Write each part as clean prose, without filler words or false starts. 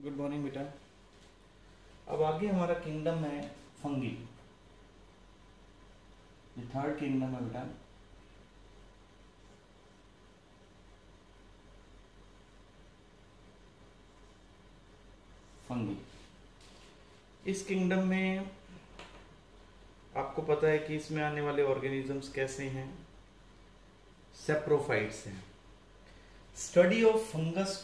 Good morning बेटा। अब आगे हमारा किंगडम है फंगी। ये थर्ड किंगडम है बेटा। फंगी। इस किंगडम में आपको पता है कि इसमें आने वाले ऑर्गेनिजम्स कैसे हैं, सेप्रोफाइट्स हैं। स्टडी ऑफ फंगस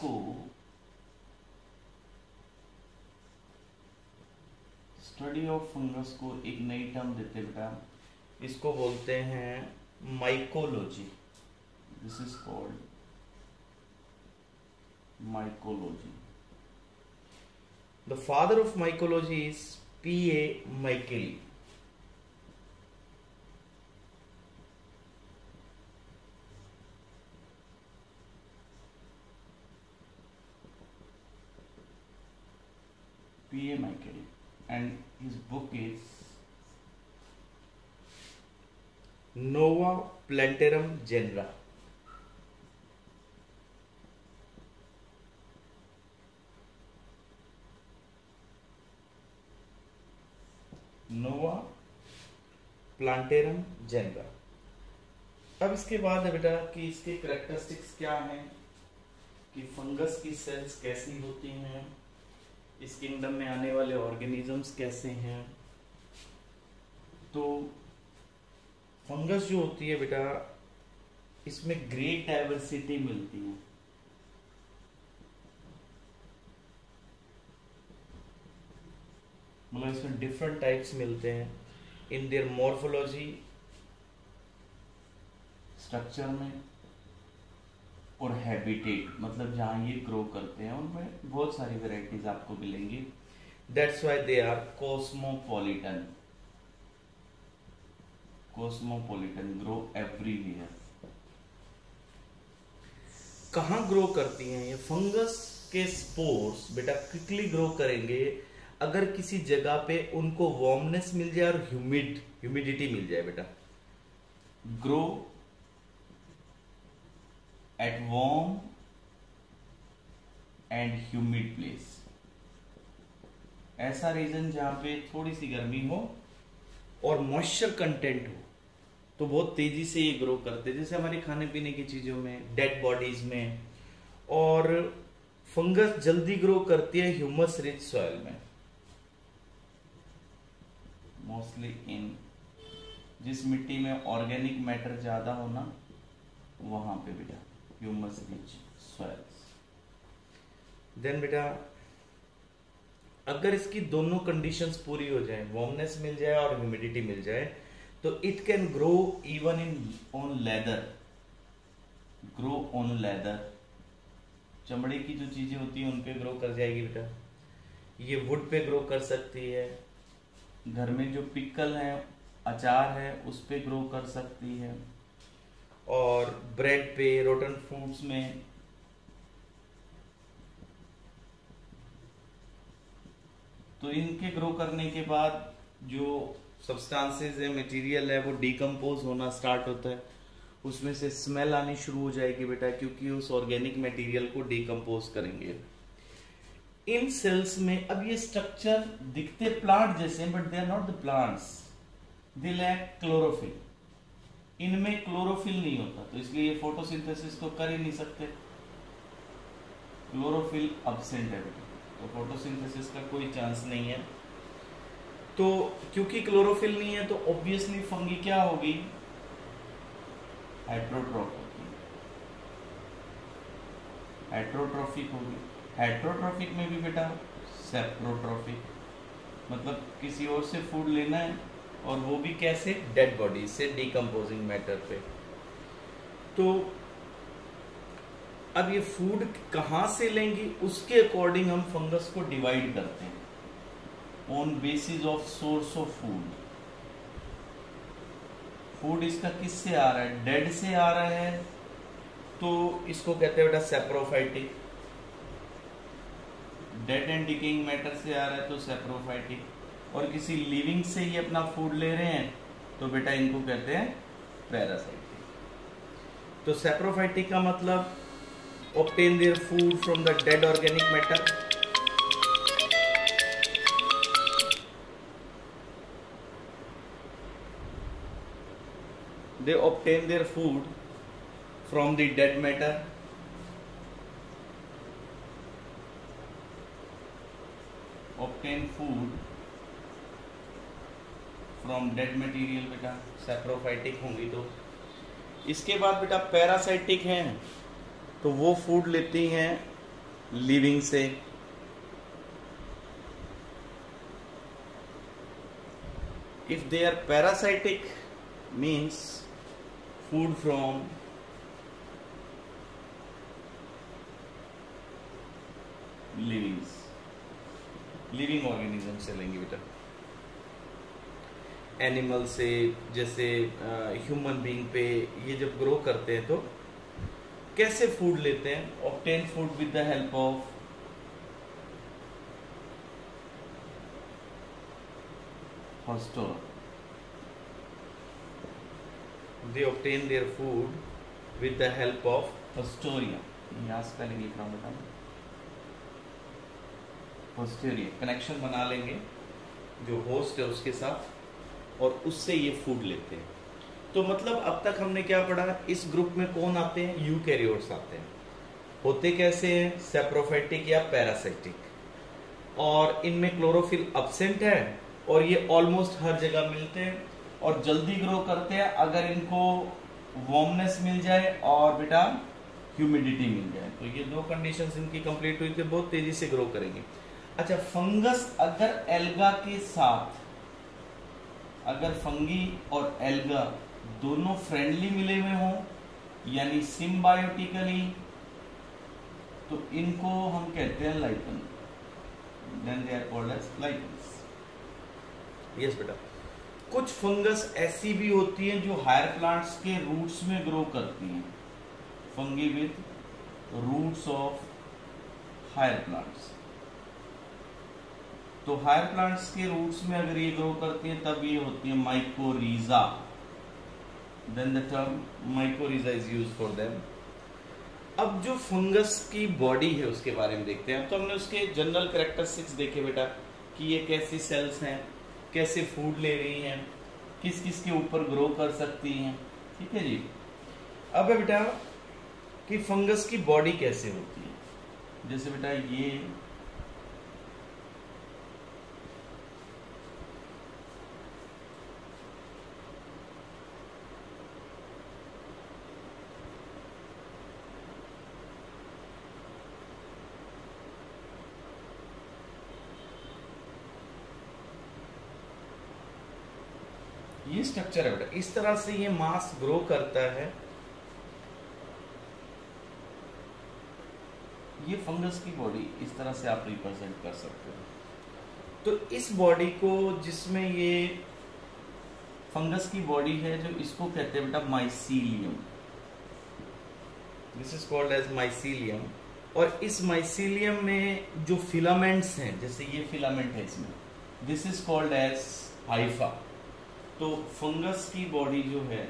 को एक नई टर्म देते बेटा, इसको बोलते हैं mycology. This is called mycology. The father of mycology is P.A. Micheli. P.A. Micheli, and his book is Nova Plantarum Genera. Nova Plantarum Genera. अब इसके बाद है बेटा कि इसके कैरेक्टरिस्टिक्स क्या हैं, कि फंगस की सेल्स कैसी होती हैं, इस किंगडम में आने वाले ऑर्गेनिजम्स कैसे हैं। तो फंगस जो होती है बेटा, इसमें ग्रेट डाइवर्सिटी मिलती है। मतलब इसमें डिफरेंट टाइप्स मिलते हैं इन देयर मॉर्फोलॉजी, स्ट्रक्चर में और हैबिटेट, मतलब जहां ये ग्रो करते हैं उनमें बहुत सारी वेराइटीज आपको मिलेंगी। That's why they are cosmopolitan. Grow everywhere. कहां ग्रो करती हैं ये फंगस के स्पोर्स बेटा? क्विकली ग्रो करेंगे अगर किसी जगह पे उनको वार्मनेस मिल जाए और ह्यूमिडिटी मिल जाए बेटा। Grow at warm and humid place. ऐसा रीजन जहां पे थोड़ी सी गर्मी हो और मॉइस्चर कंटेंट हो, तो बहुत तेजी से ये ग्रो करते हैं, जैसे हमारे खाने पीने की चीजों में, डेड बॉडीज में। और फंगस जल्दी ग्रो करती है ह्यूमस रिच सॉइल में, मोस्टली इन जिस मिट्टी में ऑर्गेनिक मैटर ज्यादा होना वहां पे बेटा ह्यूमस रिच सॉइल्स। देन बेटा अगर इसकी दोनों कंडीशंस पूरी हो जाए, वार्मनेस मिल जाए और ह्यूमिडिटी मिल जाए, तो it can grow even on leather. चमड़े की जो चीजें होती हैं उन पे ग्रो कर जाएगी बेटा। ये वुड पे ग्रो कर सकती है, घर में जो पिकल है, अचार है, उस पे ग्रो कर सकती है, और ब्रेड पे, रोटन फ्रूट्स में। तो इनके ग्रो करने के बाद जो सब्सटेंसेस है, मटेरियल है, वो डिकम्पोज होना स्टार्ट होता है। उसमें से स्मेल आनी शुरू हो जाएगी बेटा, क्योंकि उस ऑर्गेनिक मटेरियल को डिकम्पोज करेंगे इन सेल्स में। अब ये स्ट्रक्चर दिखते प्लांट जैसे, but they are not the plants, they lack chlorophyll. इनमें क्लोरोफिल नहीं होता, तो इसलिए ये फोटोसिंथेसिस तो कर ही नहीं सकते। क्लोरोफिल एब्सेंट है बेटा, तो फोटोसिंथेसिस का कोई चांस नहीं है। तो क्योंकि क्लोरोफिल नहीं है, तो ऑब्वियसली फंगी क्या होगी? हेट्रोट्रॉफिक होगी। हेट्रोट्रॉफिक में भी बेटा सेप्रोट्रॉफिक, मतलब किसी और से फूड लेना है, और वो भी कैसे? डेड बॉडी से, डिकम्पोजिंग मैटर पे। तो अब ये फूड कहां से लेंगी, उसके अकॉर्डिंग हम फंगस को डिवाइड करते हैं on basis of source of food. Food इसका किससे आ रहा है? डेड से आ रहा है, तो इसको कहते हैं बेटा saprophytic. Dead and decaying matter से आ रहा है तो सेप्रोफाइटिक, और किसी लिविंग से ही अपना फूड ले रहे हैं तो बेटा इनको कहते हैं पैरासाइटिक। तो सेप्रोफाइटिक का मतलब obtain their food from the dead organic matter, they obtain their food from the dead matter. Obtain food from dead material बेटा, सैप्रोफाइटिक होंगी तो। इसके बाद बेटा पैरासाइटिक हैं, तो वो फूड लेती हैं लिविंग से। If they are parasitic means food from living organism से लेंगे बेटा, एनिमल से। जैसे ह्यूमन बीइंग पे ये जब ग्रो करते हैं तो कैसे फूड लेते हैं? Obtain food with the help of haustoria. They obtain their food with the help of Hostorium. यहाँ स्पेलिंग लिख रहा हूँ बेटा, Hostorium। कनेक्शन बना लेंगे जो होस्ट है उसके साथ, और उससे ये फूड लेते हैं। तो मतलब अब तक हमने क्या पढ़ा? इस ग्रुप में कौन आते हैं? यूकैरियोट्स आते हैं। होते कैसे हैं? सैप्रोफाइटिक या पैरासाइटिक, और इनमें क्लोरोफिल एब्सेंट है, और ये ऑलमोस्ट हर जगह मिलते हैं और जल्दी ग्रो करते हैं अगर इनको वार्मनेस मिल जाए और बेटा ह्यूमिडिटी मिल जाए। तो ये दो कंडीशंस इनकी कंप्लीट हुई तो बहुत तेजी से ग्रो करेंगे। अच्छा, फंगस अगर एल्गा के साथ, अगर फंगी और एल्गा दोनों फ्रेंडली मिले हुए हों, यानी सिम्बायोटिकली, तो इनको हम कहते हैं lichen. Then they are called as lichens. Yes बेटा, कुछ फंगस ऐसी भी होती हैं जो हायर प्लांट्स के रूट्स में ग्रो करती हैं। Fungi with roots of higher plants. तो हायर प्लांट्स के रूट्स में अगर ये ग्रो करती हैं तब ये होती है mycorrhiza. Then the term mycorrhiza is used for them. अब जो फंगस की बॉडी है उसके बारे में देखते हैं। तो हमने उसके जनरल कैरेक्टरिस्टिक्स देखे बेटा, कि ये कैसी सेल्स हैं, कैसे फूड ले रही हैं, किस किस के ऊपर ग्रो कर सकती हैं। ठीक है जी। अब है बेटा कि फंगस की बॉडी कैसे होती है। जैसे बेटा ये स्ट्रक्चर है बेटा, इस तरह से ये मास ग्रो करता है। ये फंगस की बॉडी इस तरह से आप रिप्रेजेंट कर सकते हो। तो इस बॉडी को, जिसमें ये फंगस की बॉडी है, जो इसको कहते हैं बेटा mycelium. This is called as mycelium. और इस माइसीलियम में जो फिलामेंट्स हैं, जैसे ये फिलामेंट है इसमें, this is called as hypha. तो फंगस की बॉडी जो है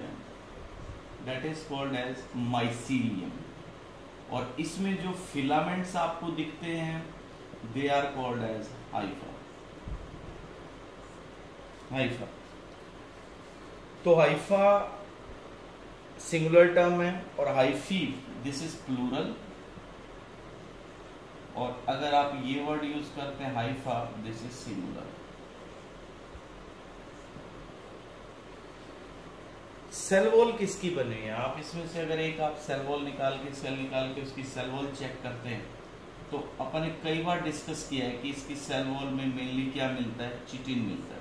that is called as mycelium, और इसमें जो फिलामेंट्स आपको दिखते हैं they are called as hypha. तो हाइफा सिंगुलर टर्म है, और हाइफी दिस इज प्लूरल। और अगर आप ये वर्ड यूज करते हैं hypha, this is singular. Cell wall किसकी बनी है? आप इसमें से अगर एक आप सेल वॉल निकाल के, सेल निकाल के उसकी सेल वॉल चेक करते हैं, तो अपन ने कई बार डिस्कस किया है कि इसकी सेल वॉल में मेनली क्या मिलता है? चिटिन मिलता है।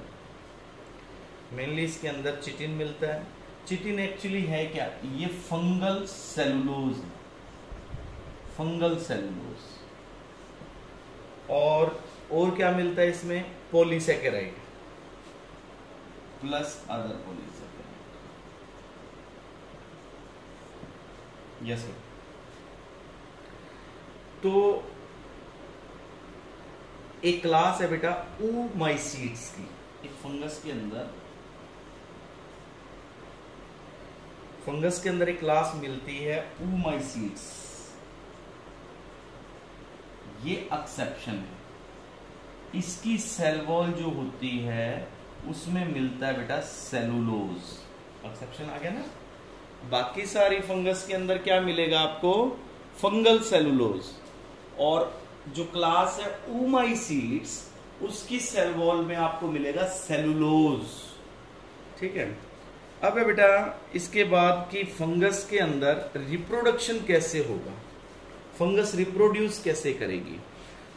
मेनली इसके अंदर चिटिन मिलता है। चिटिन एक्चुअली है क्या? ये फंगल सेलुलोज। Fungal cellulose. और क्या मिलता है इसमें? Polysaccharide plus other polysaccharide. Yes sir. तो एक क्लास है बेटा oomacetes की। एक फंगस के अंदर एक क्लास मिलती है oomacetes। ये एक्सेप्शन है। इसकी सेल वॉल जो होती है उसमें मिलता है बेटा सेलुलोज। एक्सेप्शन आ गया ना? बाकी सारी फंगस के अंदर क्या मिलेगा आपको? Fungal cellulose. और जो क्लास है ओमाइसीड्स, उसकी सेल वॉल में आपको मिलेगा सेलुलोज। ठीक है। अब है बेटा इसके बाद कि फंगस के अंदर रिप्रोडक्शन कैसे होगा, फंगस रिप्रोड्यूस कैसे करेगी।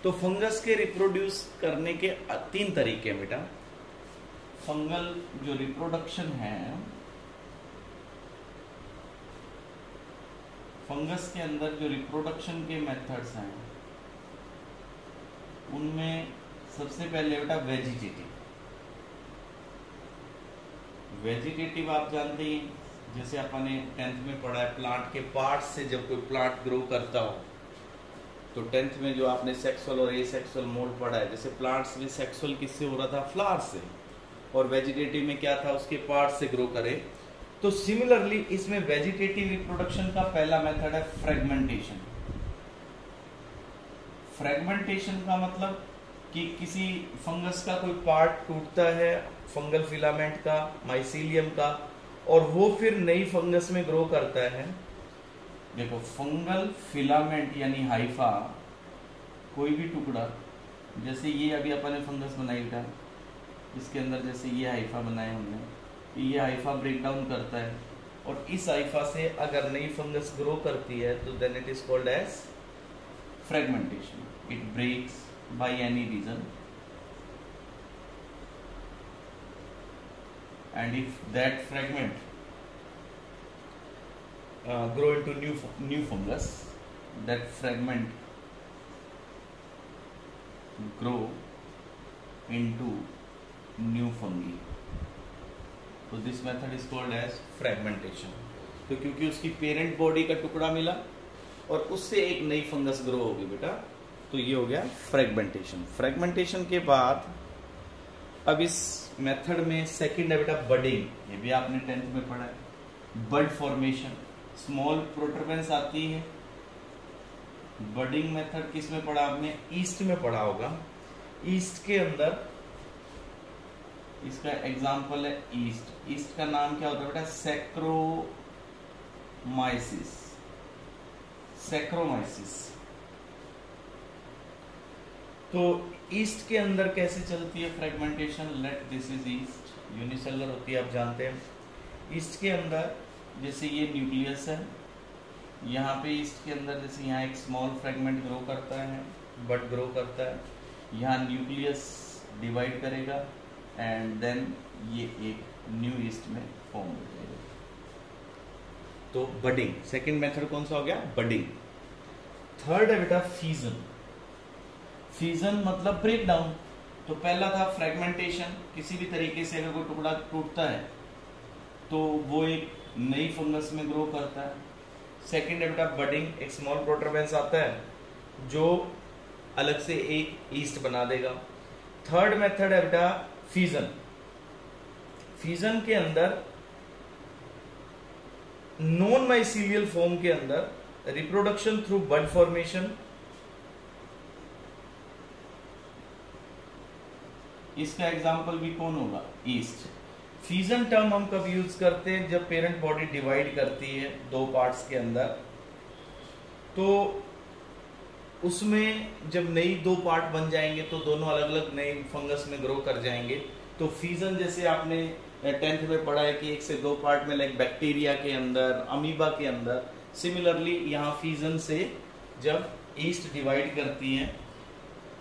तो फंगस के रिप्रोड्यूस करने के 3 तरीके हैं बेटा। फंगल जो रिप्रोडक्शन है, फंगस के अंदर जो रिप्रोडक्शन के मेथड्स हैं, उनमें सबसे पहले बेटा वेजिटेटिव। वेजिटेटिव आप जानते ही, जैसे अपने 10th में पढ़ा है, प्लांट के पार्ट से जब कोई प्लांट ग्रो करता हो, तो 10th में जो आपने सेक्सुअल और एसेक्सुअल मोड पढ़ा है, जैसे प्लांट्स में सेक्सुअल किससे हो रहा था? फ्लावर से, और वेजिटेटिव में क्या था? उसके पार्ट से ग्रो करे। तो सिमिलरली इसमें वेजिटेटिव रिप्रोडक्शन का पहला मेथड है फ्रेगमेंटेशन। फ्रेगमेंटेशन का मतलब कि किसी फंगस का कोई पार्ट टूटता है, फंगल फिलामेंट का, माइसीलियम का, और वो फिर नई फंगस में ग्रो करता है। देखो फंगल फिलामेंट यानी हाइफा, कोई भी टुकड़ा, जैसे ये अभी अपन ने फंगस बनाई था, इसके अंदर जैसे ये हाइफा बनाए हमने, ये हाइफा ब्रेक डाउन करता है, और इस हाइफा से अगर नई फंगस ग्रो करती है तो then it is called as fragmentation. It breaks by any reason, and if that fragment grow into new fungus, that fragment grow into new fungi, so this method is called as fragmentation। तो क्योंकि उसकी parent body का टुकड़ा मिला और उससे एक नई फंगस ग्रो होगी बेटा, तो ये हो गया फ्रेगमेंटेशन। फ्रेगमेंटेशन के बाद अब इस मेथड में सेकंड है बेटा बडिंग। ये भी आपने 10th में पढ़ा है। बड फॉर्मेशन, स्मॉल प्रोटर्बेंस आती है। बडिंग मेथड किस में पढ़ा आपने? ईस्ट में पढ़ा होगा। ईस्ट के अंदर इसका एग्जांपल है ईस्ट। ईस्ट का नाम क्या होता है बेटा? सैक्रोमाइसिस। सैक्रोमाइसिस। तो ईस्ट के अंदर कैसे चलती है fragmentation? Let this is east, unicellular होती है, आप जानते हैं। ईस्ट के अंदर जैसे ये न्यूक्लियस है, यहाँ पे ईस्ट के अंदर जैसे यहाँ एक स्मॉल फ्रेगमेंट ग्रो करता है, बड ग्रो करता है, यहाँ न्यूक्लियस डिवाइड करेगा एंड देन ये एक न्यू ईस्ट में फॉर्म हो जाएगा। तो बडिंग, सेकंड मेथड कौन सा हो गया? बडिंग। थर्ड है बेटा फीजन। फीजन मतलब ब्रेक डाउन। तो पहला था फ्रेगमेंटेशन, किसी भी तरीके से अगर कोई टुकड़ा टूटता है तो वो एक नई फंगस में ग्रो करता है। सेकंड है बेटा बडिंग, एक स्मॉल प्रोटर्बेंस आता है जो अलग से एक ईस्ट बना देगा। थर्ड मेथड है बेटा फीजन। फीजन के अंदर नॉन माइसीलियल फॉर्म के अंदर रिप्रोडक्शन थ्रू बड फॉर्मेशन। इसका एग्जाम्पल भी कौन होगा? ईस्ट। फीजन टर्म हम कब यूज करते हैं? जब पेरेंट बॉडी डिवाइड करती है दो पार्ट्स के अंदर, तो उसमें जब नई दो पार्ट बन जाएंगे तो दोनों अलग अलग नए फंगस में ग्रो कर जाएंगे। तो फीजन जैसे आपने 10th में पढ़ा है कि एक से दो पार्ट में, लाइक बैक्टीरिया के अंदर, अमीबा के अंदर, सिमिलरली यहाँ फीजन से जब ईस्ट डिवाइड करती है।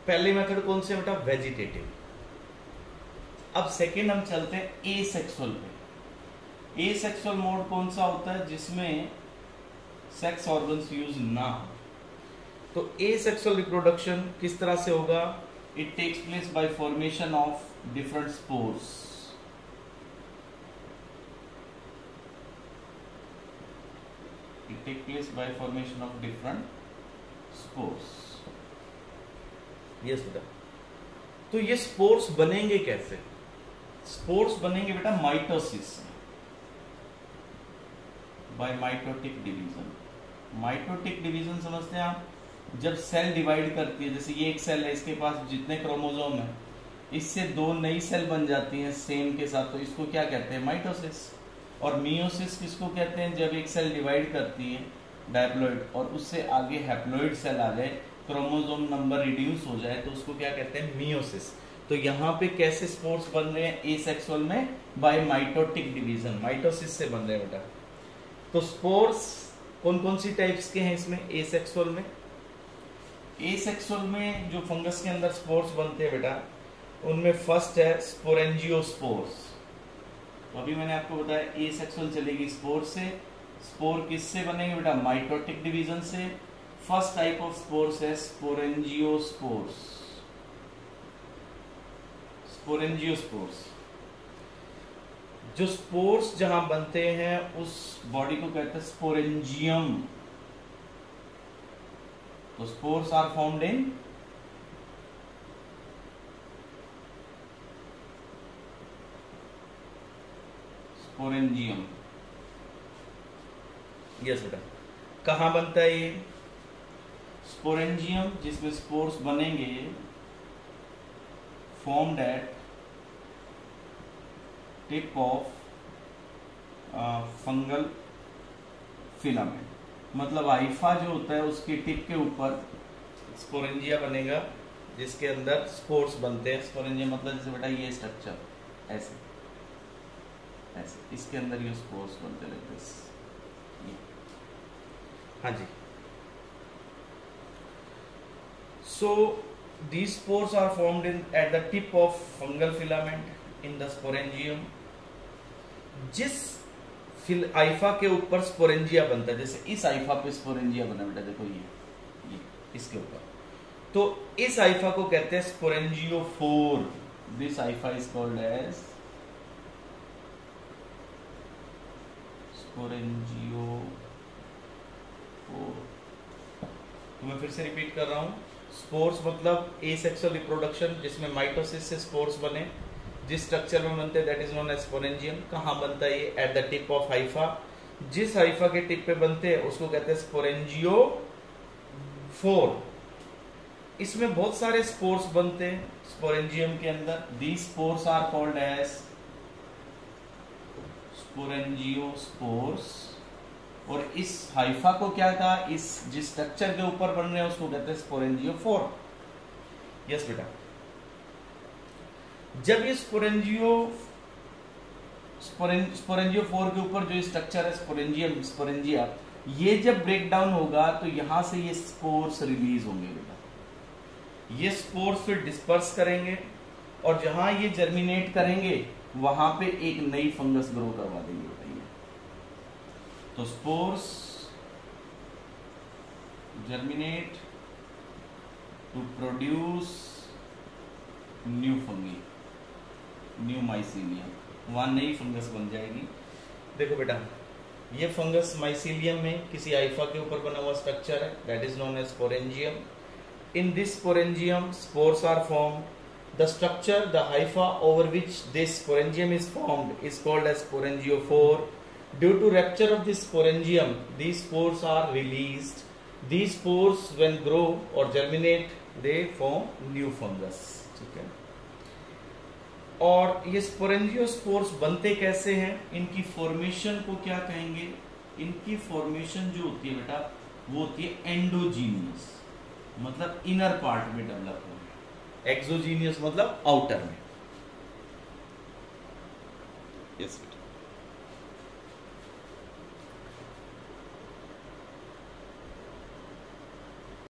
पहले मेथड कौन से बेटा? वेजिटेटिव। अब सेकेंड हम चलते हैं एसेक्सुअल पे। एसेक्सुअल मोड कौन सा होता है? जिसमें सेक्स ऑर्गन्स यूज ना हो। तो एसेक्सुअल रिप्रोडक्शन किस तरह से होगा? It takes place by formation of different spores. It take place by formation of different spores. Yes बेटा। तो ये स्पोर्स बनेंगे कैसे? स्पोर्स बनेंगे बेटा माइटोसिस से, by mitotic division. Mitotic division समझते हैं आप? जब सेल डिवाइड करती है, जैसे ये एक सेल है, इसके पास जितने क्रोमोसोम है, इससे दो नई सेल बन जाती हैं सेम के साथ, तो इसको क्या कहते हैं? माइटोसिस। और मियोसिस किसको कहते हैं? जब एक सेल डिवाइड करती है डायप्लॉइड और उससे आगे हैप्लॉइड सेल आ जाए, क्रोमोसोम नंबर रिड्यूस हो जाए, तो उसको क्या कहते हैं? मियोसिस। तो यहाँ पे कैसे स्पोर्स बन रहे हैं एसेक्सुअल में? बाय माइटोटिक डिवीजन, माइटोसिस से बन रहे हैं बेटा। तो स्पोर्स कौन कौन सी टाइप्स के हैं इसमें एसेक्सुअल में? एसेक्सुअल में जो फंगस के अंदर स्पोर्स बनते हैं बेटा, उनमें फर्स्ट है स्पोरेंजियोस्पोर्स। तो अभी मैंने आपको बताया एसेक्सुअल चलेगी स्पोर से। स्पोर किससे बनेंगे बेटा? माइटोटिक डिवीजन से। फर्स्ट टाइप ऑफ स्पोर्स है स्पोरेंजियोस्पोर्स। स्पोरेंजियोस्पोर्स जो स्पोर्स जहां बनते हैं उस बॉडी को कहते हैं स्पोरेंजियम। तो spores are formed in sporangium. Yes बेटा, कहां बनता है ये स्पोरेंजियम? जिसमें स्पोर्स बनेंगे formed at tip of fungal filament. मतलब हाइफा जो होता है उसकी टिप के ऊपर स्पोरेंजिया बनेगा जिसके अंदर स्पोर्स बनते हैं। स्पोरेंजिया मतलब जैसे बेटा ये स्ट्रक्चर ऐसे ऐसे, इसके अंदर ये स्पोर्स बनते रहते हैं। हाँ जी। सो these spores are formed in at the tip of fungal filament in the sporangium। जिस आइफा के ऊपर स्पोरेंजिया बनता है, जैसे इस आइफा पे स्पोरेंजिया बना बेटा, देखो ये इसके ऊपर, तो इस आइफा को कहते हैं sporangiophore. This hypha is called as sporangiophore. तो मैं फिर से रिपीट कर रहा हूं, स्पोर्स मतलब एसेक्सुअल रिप्रोडक्शन जिसमें माइटोसिस से स्पोर्स बने, जिस स्ट्रक्चर में बनते हैं that is known as sporangium. कहां बनता है ये? At the tip of hypha. जिस हाइफा के टिप पे बनते हैं उसको कहते हैं स्पोरेंजियोफोर। इसमें बहुत सारे स्पोर्स बनते हैं स्पोरेंजियम के अंदर। These spores are called as sporangiospores. और इस हाइफा को क्या कहा? इस जिस स्ट्रक्चर के ऊपर बन रहे हैं उसको कहते हैं स्पोरेंजियोफोर। यस बेटा, जब ये स्पोरेंजियोफोर के ऊपर जो स्ट्रक्चर है स्पोरेंजिया, ये जब ब्रेक डाउन होगा तो यहां से ये स्पोर्स रिलीज होंगे बेटा। ये स्पोर्स फिर डिस्पर्स करेंगे और जहां ये जर्मिनेट करेंगे वहां पे एक नई फंगस ग्रो करवा देंगे बेटा। तो spores germinate to produce new fungi, new mycelium, वहां नई फंगस बन जाएगी। देखो बेटा, ये फंगस माइसीलियम में किसी आइफा के ऊपर बना हुआ स्ट्रक्चर है that is known as sporangium. In this sporangium spores are formed. The structure, the hypha over which this sporangium is formed is called as sporangiophore. Due to rupture of this sporangium, these spores are released. These spores, when grow or germinate, they form new fungus. ठीक है। और ये sporangiospores बनते कैसे हैं? इनकी formation को क्या कहेंगे? इनकी फॉर्मेशन जो होती है बेटा वो होती है एंडोजीनियस, मतलब इनर पार्ट में डेवलप हो। एक्सोजीनियस मतलब आउटर में। यस बेटा।